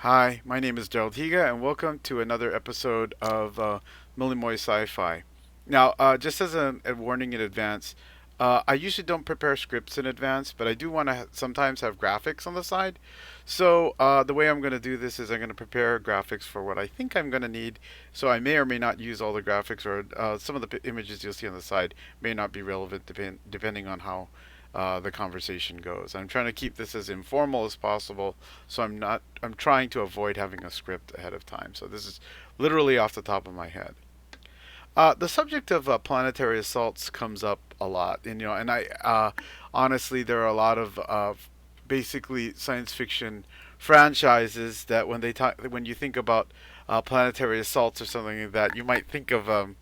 Hi, my name is Gerald Higa, and welcome to another episode of MiliMoe Sci-Fi. Now, just as a warning in advance, I usually don't prepare scripts in advance, but I do want to sometimes have graphics on the side. So the way I'm going to do this is I'm going to prepare graphics for what I think I'm going to need. So I may or may not use all the graphics, or some of the images you'll see on the side may not be relevant depending on how the conversation goes. I'm trying to keep this as informal as possible, so I'm trying to avoid having a script ahead of time. So this is literally off the top of my head. The subject of planetary assaults comes up a lot, and I honestly, there are a lot of basically science fiction franchises that when you think about planetary assaults or something like that, you might think of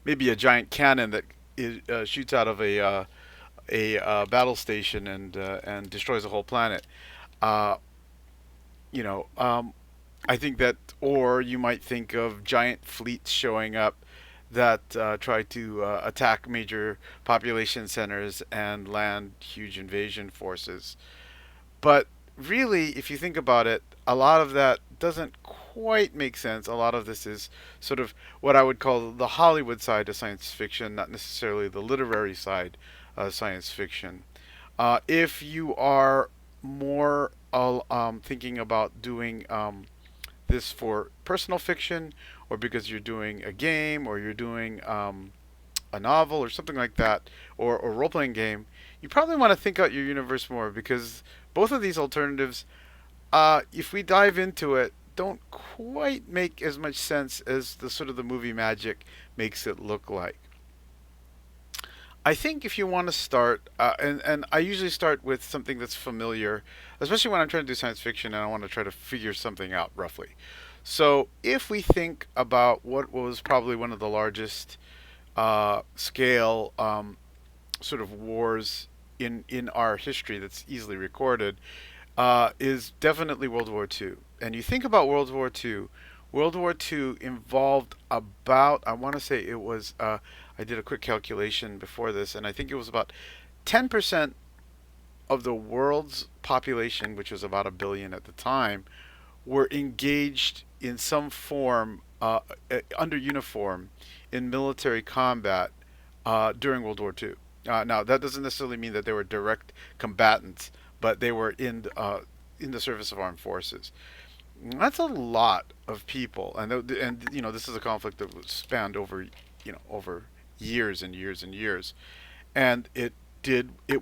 maybe a giant cannon that shoots out of a battle station and destroys a whole planet. Uh, you know, I think that, or you might think of giant fleets showing up that try to attack major population centers and land huge invasion forces. But really, if you think about it, a lot of that doesn't quite make sense. A lot of this is sort of what I would call the Hollywood side of science fiction, not necessarily the literary side of science fiction. If you are more thinking about doing this for personal fiction, or because you're doing a game, or you're doing a novel, or something like that, or a role playing game, you probably want to think out your universe more because both of these alternatives, if we dive into it, don't quite make as much sense as the sort of the movie magic makes it look like. I think if you want to start, and I usually start with something that's familiar, especially when I'm trying to do science fiction and I want to try to figure something out roughly. So if we think about what was probably one of the largest scale sort of wars in our history that's easily recorded, is definitely World War II. And you think about World War II, World War II involved about, I want to say it was, I did a quick calculation before this, and I think it was about 10% of the world's population, which was about a billion at the time, were engaged in some form, under uniform, in military combat during World War II. Now, that doesn't necessarily mean that they were direct combatants, but they were in the service of armed forces. That's a lot of people, and this is a conflict that was spanned over over years and years and years, and it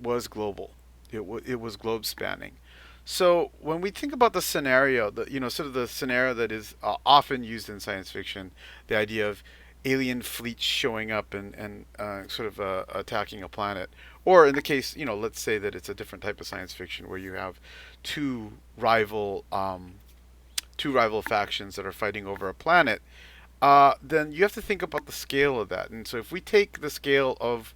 was global. It was globe spanning. So when we think about the scenario, sort of the scenario that is often used in science fiction, the idea of alien fleets showing up and sort of attacking a planet, or in the case, let's say that it's a different type of science fiction where you have two rival two rival factions that are fighting over a planet, then you have to think about the scale of that. And so if we take the scale of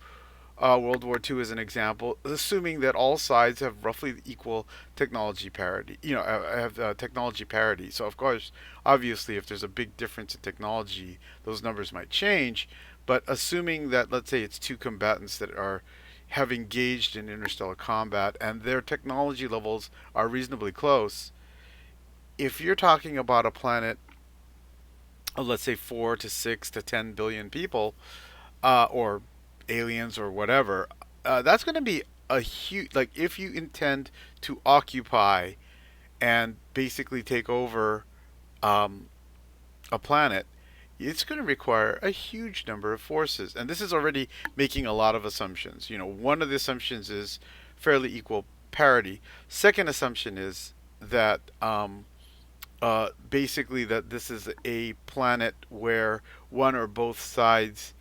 World War II as an example, assuming that all sides have roughly equal technology parity, have technology parity. So, of course, obviously, if there's a big difference in technology, those numbers might change. But assuming that, let's say, it's two combatants that have engaged in interstellar combat and their technology levels are reasonably close, if you're talking about a planet of, let's say, 4 to 6 to 10 billion people, or aliens or whatever, that's going to be a huge, like, if you intend to occupy and basically take over um, a planet, it's going to require a huge number of forces. And this is already making a lot of assumptions. One of the assumptions is fairly equal parity. Second assumption is that basically that this is a planet where one or both sides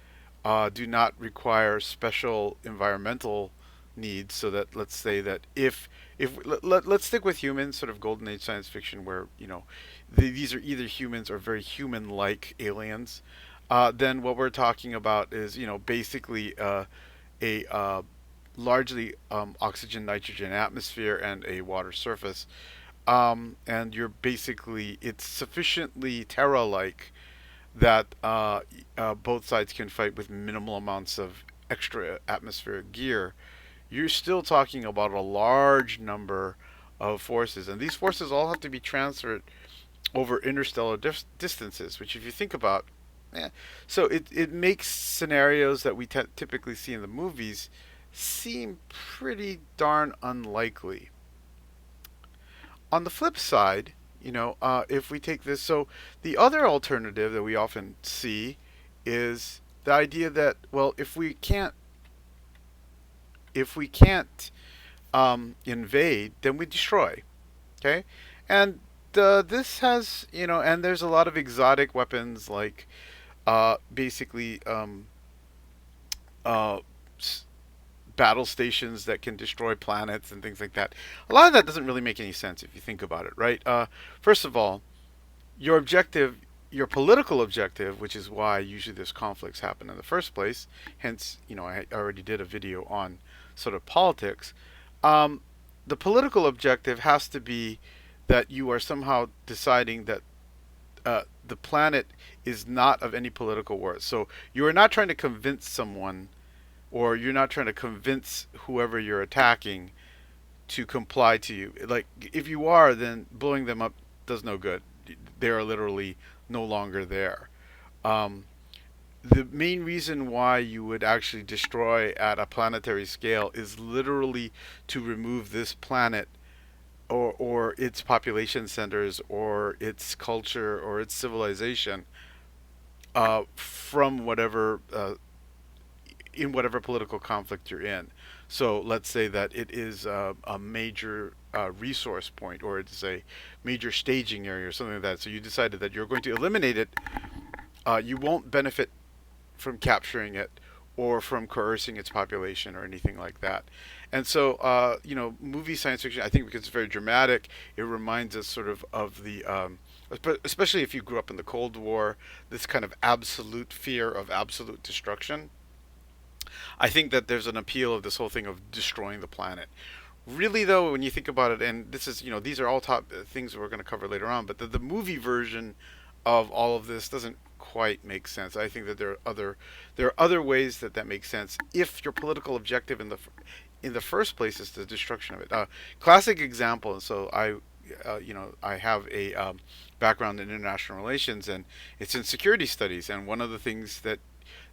do not require special environmental needs. So that, let's say that if let's stick with humans, sort of golden age science fiction, where these are either humans or very human-like aliens. Then what we're talking about is basically a largely oxygen nitrogen atmosphere and a water surface, and you're basically, it's sufficiently Terra-like that both sides can fight with minimal amounts of extra atmospheric gear. You're still talking about a large number of forces, and these forces all have to be transferred over interstellar distances. Which, if you think about, eh, so it makes scenarios that we typically see in the movies seem pretty darn unlikely. On the flip side, if we take this, so the other alternative that we often see is the idea that, well, if we can't invade, then we destroy. Okay, and this has, and there's a lot of exotic weapons like basically uh, battle stations that can destroy planets and things like that. A lot of that doesn't really make any sense if you think about it, right? First of all, your objective, your political objective, which is why usually there's conflicts happen in the first place. Hence, I already did a video on sort of politics. Um, the political objective has to be that you are somehow deciding that the planet is not of any political worth. So you are not trying to convince someone, or you're not trying to convince whoever you're attacking to comply to you. Like, if you are, then blowing them up does no good. They are literally no longer there. Um, the main reason why you would actually destroy at a planetary scale is literally to remove this planet, or its population centers, or its culture, or its civilization from whatever in whatever political conflict you're in. So let's say that it is a major resource point, or it's a major staging area, or something like that. So you decided that you're going to eliminate it. You won't benefit from capturing it or from coercing its population or anything like that. And so, movie science fiction, I think because it's very dramatic, it reminds us sort of the, especially if you grew up in the Cold War, this kind of absolute fear of absolute destruction. I think that there's an appeal of this whole thing of destroying the planet. Really, though, when you think about it, and this is, these are all top things we're going to cover later on, but the movie version of all of this doesn't quite make sense. I think that there are other ways that makes sense if your political objective in the first place is the destruction of it. Classic example. And so I have a background in international relations, and it's in security studies. And one of the things that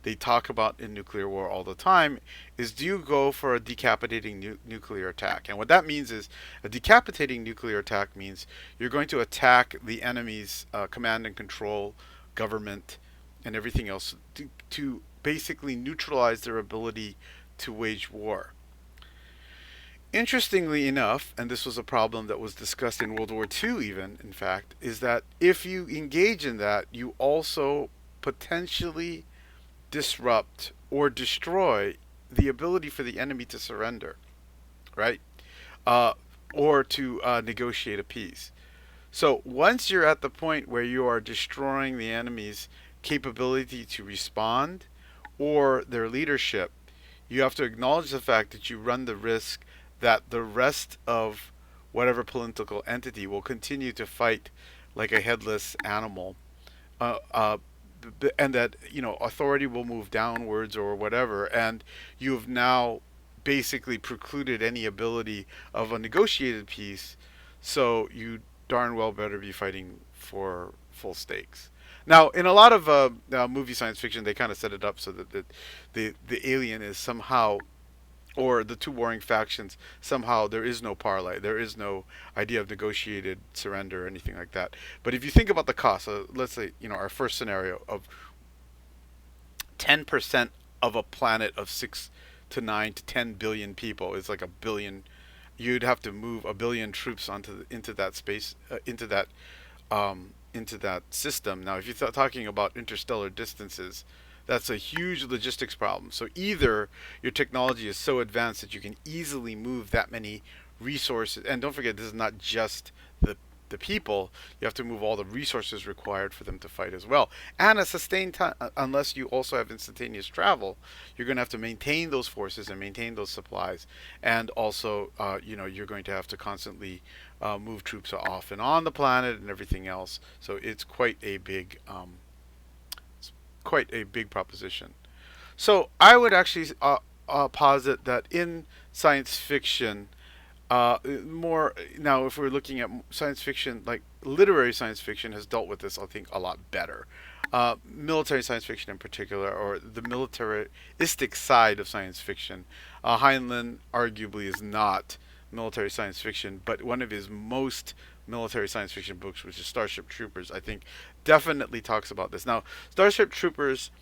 they talk about in nuclear war all the time is, do you go for a decapitating nuclear attack? And what that means is, a decapitating nuclear attack means you're going to attack the enemy's command and control, government, and everything else to basically neutralize their ability to wage war. Interestingly enough, and this was a problem that was discussed in World War II, even, in fact, is that if you engage in that, you also potentially disrupt or destroy the ability for the enemy to surrender, right? Uh, or to negotiate a peace. So once you're at the point where you are destroying the enemy's capability to respond or their leadership, you have to acknowledge the fact that you run the risk that the rest of whatever political entity will continue to fight like a headless animal, uh, uh, and that authority will move downwards or whatever, and you have now basically precluded any ability of a negotiated peace. So you darn well better be fighting for full stakes. Now, in a lot of movie science fiction, they kind of set it up so that the alien is somehow, or the two warring factions, somehow there is no parlay, there is no idea of negotiated surrender or anything like that. But if you think about the cost, let's say our first scenario of 10% of a planet of 6 to 9 to 10 billion people is like a billion. You'd have to move a billion troops into that space, into that system. Now, if you're talking about interstellar distances, that's a huge logistics problem. So either your technology is so advanced that you can easily move that many resources, and don't forget, this is not just the people. You have to move all the resources required for them to fight as well, and a sustained time. Unless you also have instantaneous travel, you're going to have to maintain those forces and maintain those supplies, and also, you're going to have to constantly move troops off and on the planet and everything else. So it's quite a big proposition. So I would actually posit that in science fiction, More now, if we're looking at science fiction, like literary science fiction, has dealt with this, I think, a lot better. Military science fiction, in particular, or the militaristic side of science fiction, Heinlein arguably is not military science fiction, but one of his most military science fiction books, which is Starship Troopers, I think, definitely talks about this. Now, Starship Troopers,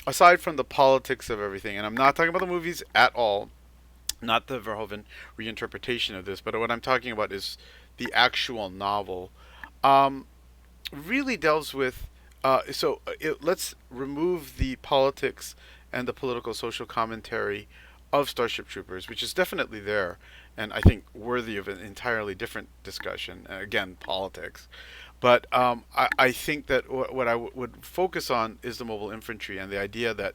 aside from the politics of everything, and I'm not talking about the movies at all, not the Verhoeven reinterpretation of this, but what I'm talking about is the actual novel. Um, Really delves with. Let's remove the politics and the political social commentary of Starship Troopers, which is definitely there, and I think worthy of an entirely different discussion. Again, politics. But I think that what would focus on is the mobile infantry and the idea that.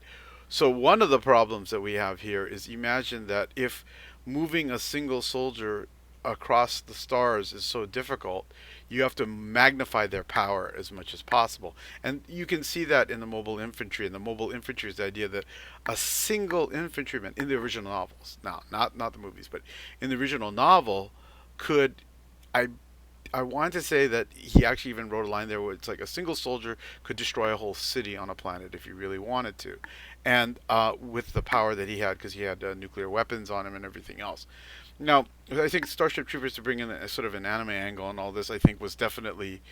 So, one of the problems that we have here is imagine that if moving a single soldier across the stars is so difficult, you have to magnify their power as much as possible. And you can see that in the mobile infantry. And the mobile infantry is the idea that a single infantryman in the original novels, now not the movies, but in the original novel, could I I wanted to say that he actually even wrote a line there where it's like a single soldier could destroy a whole city on a planet if he really wanted to, and with the power that he had because he had nuclear weapons on him and everything else. Now, I think Starship Troopers to bring in a sort of an anime angle and all this, I think, was definitely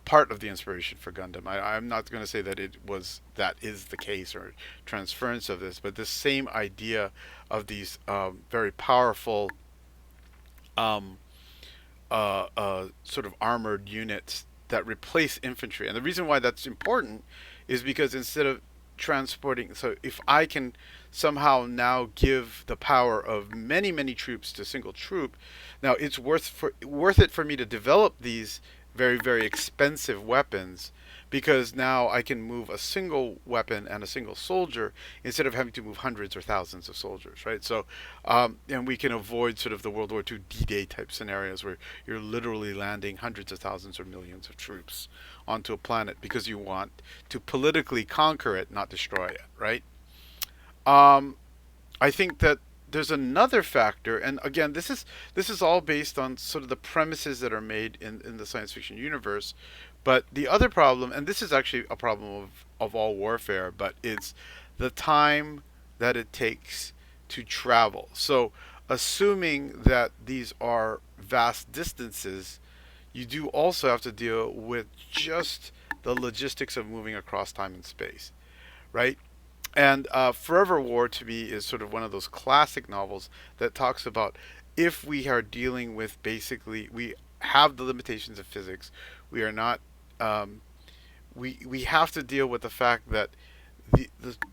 part of the inspiration for Gundam. I'm not going to say that it was that is the case or transference of this, but this same idea of these very powerful um, sort of armored units that replace infantry. And the reason why that's important is because instead of transporting, so if I can somehow now give the power of many troops to a single troop, now it's worth it for me to develop these very expensive weapons because now I can move a single weapon and a single soldier instead of having to move hundreds or thousands of soldiers, right? So, and we can avoid sort of the World War II D-Day type scenarios where you're literally landing hundreds of thousands or millions of troops onto a planet because you want to politically conquer it, not destroy it, right? Um, I think that there's another factor, and again, this is all based on sort of the premises that are made in the science fiction universe. But the other problem, and this is actually a problem of all warfare, but it's the time that it takes to travel. So, assuming that these are vast distances, you do also have to deal with just the logistics of moving across time and space, right? And Forever War to me is sort of one of those classic novels that talks about if we are dealing with basically we have the limitations of physics, we are not um, we have to deal with the fact that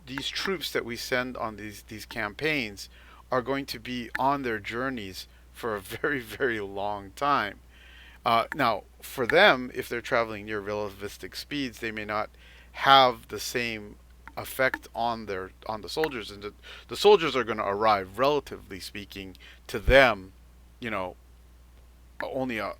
these troops that we send on these campaigns are going to be on their journeys for a very long time. Now, for them, if they're traveling near relativistic speeds, they may not have the same effect on the soldiers, and the soldiers are going to arrive, relatively speaking, to them. You know, only a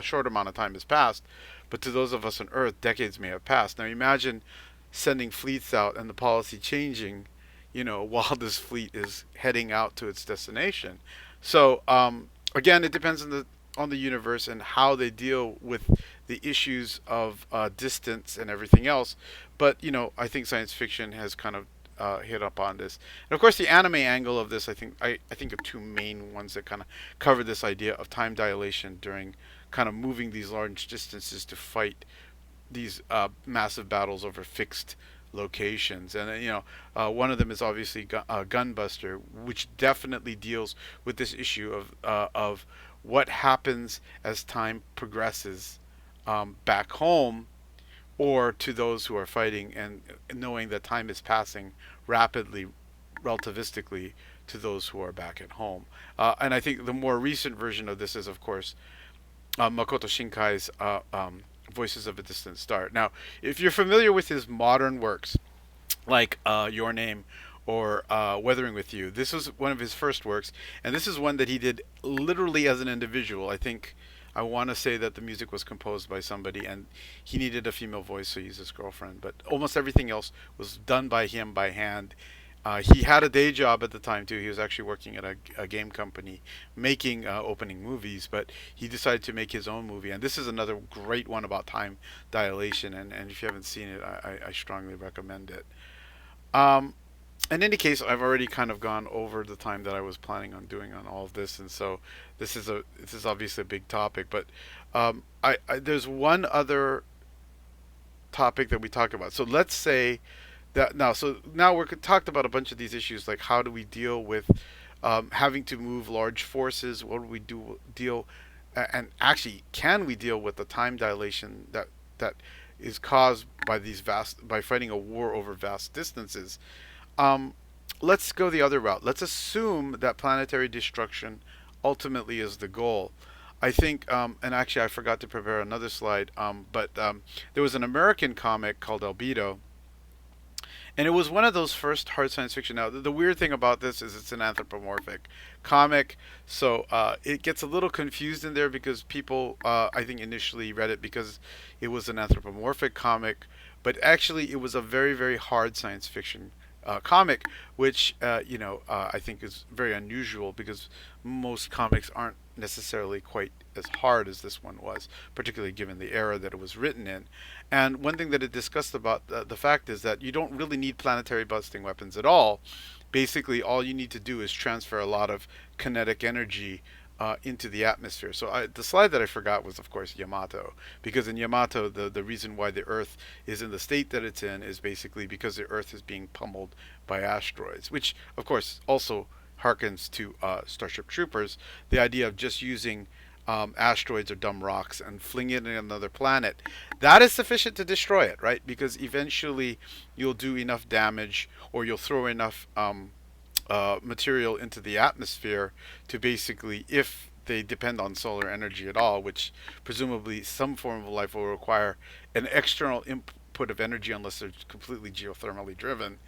short amount of time has passed, but to those of us on Earth, decades may have passed. Now, imagine sending fleets out and the policy changing, while this fleet is heading out to its destination. So again, it depends on the universe and how they deal with the issues of distance and everything else. But I think science fiction has kind of hit up on this, and of course the anime angle of this. I think of two main ones that kind of cover this idea of time dilation during kind of moving these large distances to fight these massive battles over fixed locations. And one of them is obviously Gunbuster, which definitely deals with this issue of what happens as time progresses back home, or to those who are fighting, and knowing that time is passing rapidly, relativistically, to those who are back at home. And I think the more recent version of this is, of course, Makoto Shinkai's Voices of a Distant Star. Now, if you're familiar with his modern works, like Your Name or Weathering with You, this was one of his first works, and this is one that he did literally as an individual. I want to say that the music was composed by somebody, and he needed a female voice, so he used his girlfriend. But almost everything else was done by him by hand, He had a day job at the time too. He was actually working at a game company making opening movies, but he decided to make his own movie. And this is another great one about time dilation. And if you haven't seen it, I strongly recommend it. Um, in any case, I've already kind of gone over the time that I was planning on doing on all of this, and so this is obviously a big topic. But there's one other topic that we talked about. So let's say that now, so now we're talked about a bunch of these issues, like how do we deal with having to move large forces? What do we do deal, and actually, can we deal with the time dilation that is caused by these vast by fighting a war over vast distances? Um, let's go the other route. Let's assume that planetary destruction ultimately is the goal. I think, and actually, I forgot to prepare another slide, but there was an American comic called Albedo, and it was one of those first hard science fiction. Now, the weird thing about this is it's an anthropomorphic comic, so it gets a little confused in there because people, I think, initially read it because it was an anthropomorphic comic, but actually, it was a very, very hard science fiction comic, which I think is very unusual because most comics aren't necessarily quite as hard as this one was, particularly given the era that it was written in. And one thing that it discussed about the fact is that you don't really need planetary busting weapons at all. Basically, all you need to do is transfer a lot of kinetic energy into the atmosphere. So the slide that I forgot was, of course, Yamato, because in Yamato, the reason why the Earth is in the state that it's in is basically because the Earth is being pummeled by asteroids, which, of course, also harkens to Starship Troopers, the idea of just using asteroids or dumb rocks and fling it in another planet. That is sufficient to destroy it, right? Because eventually you'll do enough damage or you'll throw enough material into the atmosphere to basically, if they depend on solar energy at all, which presumably some form of life will require an external input of energy unless they're completely geothermally driven,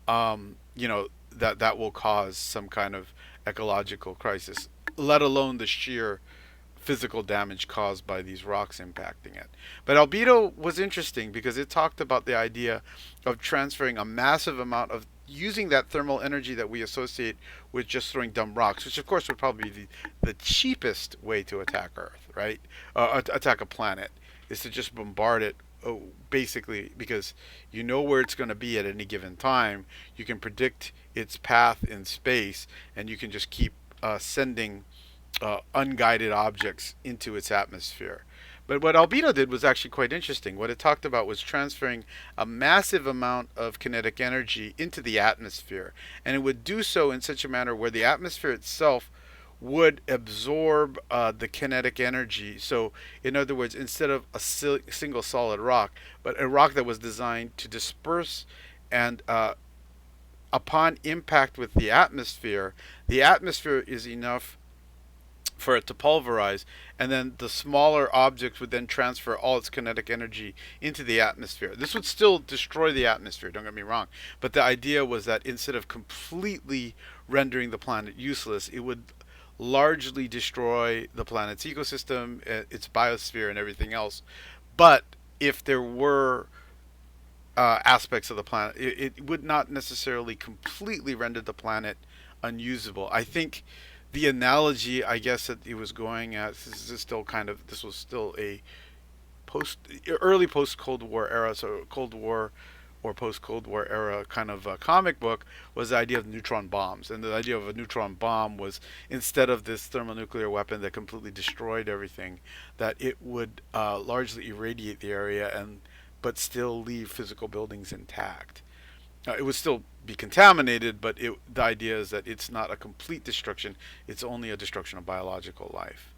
that will cause some kind of ecological crisis, let alone the sheer physical damage caused by these rocks impacting it. But albedo was interesting because it talked about the idea of transferring a massive amount of using that thermal energy that we associate with just throwing dumb rocks, which of course would probably be the cheapest way to attack Earth, right? Attack a planet is to just bombard it. Oh, basically, because you know where it's going to be at any given time, you can predict its path in space, and you can just keep sending unguided objects into its atmosphere. But what albedo did was actually quite interesting. What it talked about was transferring a massive amount of kinetic energy into the atmosphere, and it would do so in such a manner where the atmosphere itself would absorb the kinetic energy. So, in other words, instead of a single solid rock, but a rock that was designed to disperse and upon impact with the atmosphere is enough for it to pulverize, and then the smaller objects would then transfer all its kinetic energy into the atmosphere. This would still destroy the atmosphere, don't get me wrong, but the idea was that instead of completely rendering the planet useless, it would largely destroy the planet's ecosystem, its biosphere, and everything else. But if there were aspects of the planet, it would not necessarily completely render the planet unusable. I think the analogy, I guess, that he was going at, this was still a post early post Cold War era, so Cold War or post Cold War era kind of comic book, was the idea of neutron bombs. And the idea of a neutron bomb was, instead of this thermonuclear weapon that completely destroyed everything, that it would largely irradiate the area and but still leave physical buildings intact. It would still be contaminated, but the idea is that it's not a complete destruction. It's only a destruction of biological life.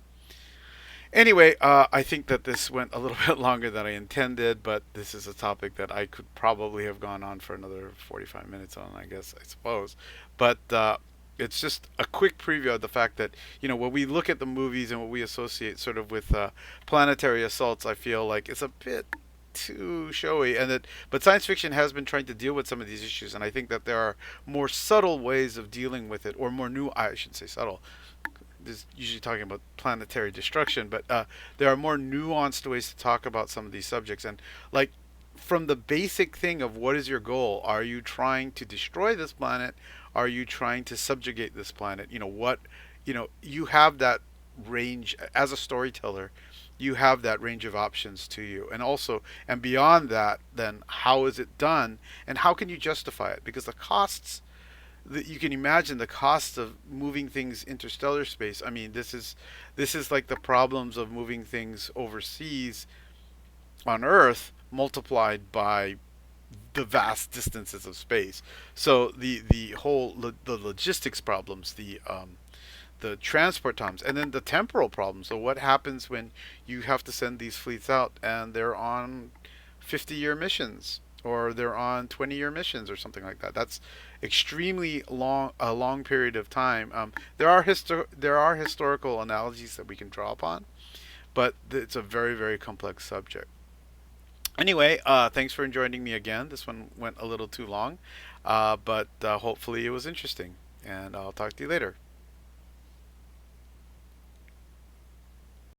Anyway, I think that this went a little bit longer than I intended, but this is a topic that I could probably have gone on for another 45 minutes on, I guess, I suppose. But it's just a quick preview of the fact that, when we look at the movies and what we associate sort of with planetary assaults, I feel like it's a bit too showy, but science fiction has been trying to deal with some of these issues, and I think that there are more subtle ways of dealing with it, or more new, I shouldn't say subtle, this is usually talking about planetary destruction, but there are more nuanced ways to talk about some of these subjects. And like from the basic thing of what is your goal? Are you trying to destroy this planet? Are you trying to subjugate this planet? You have that range as a storyteller. You have that range of options to you, and also, and beyond that, then how is it done, and how can you justify it? Because the costs that you can imagine, the cost of moving things interstellar space. I mean, this is like the problems of moving things overseas on Earth multiplied by the vast distances of space. So the whole the logistics problems, the transport times, and then the temporal problems. So what happens when you have to send these fleets out and they're on 50-year missions, or they're on 20-year missions, or something like that? That's extremely long, a long period of time. There are historical analogies that we can draw upon, but it's a very, very complex subject. Anyway, thanks for joining me again. This one went a little too long, but hopefully it was interesting. And I'll talk to you later.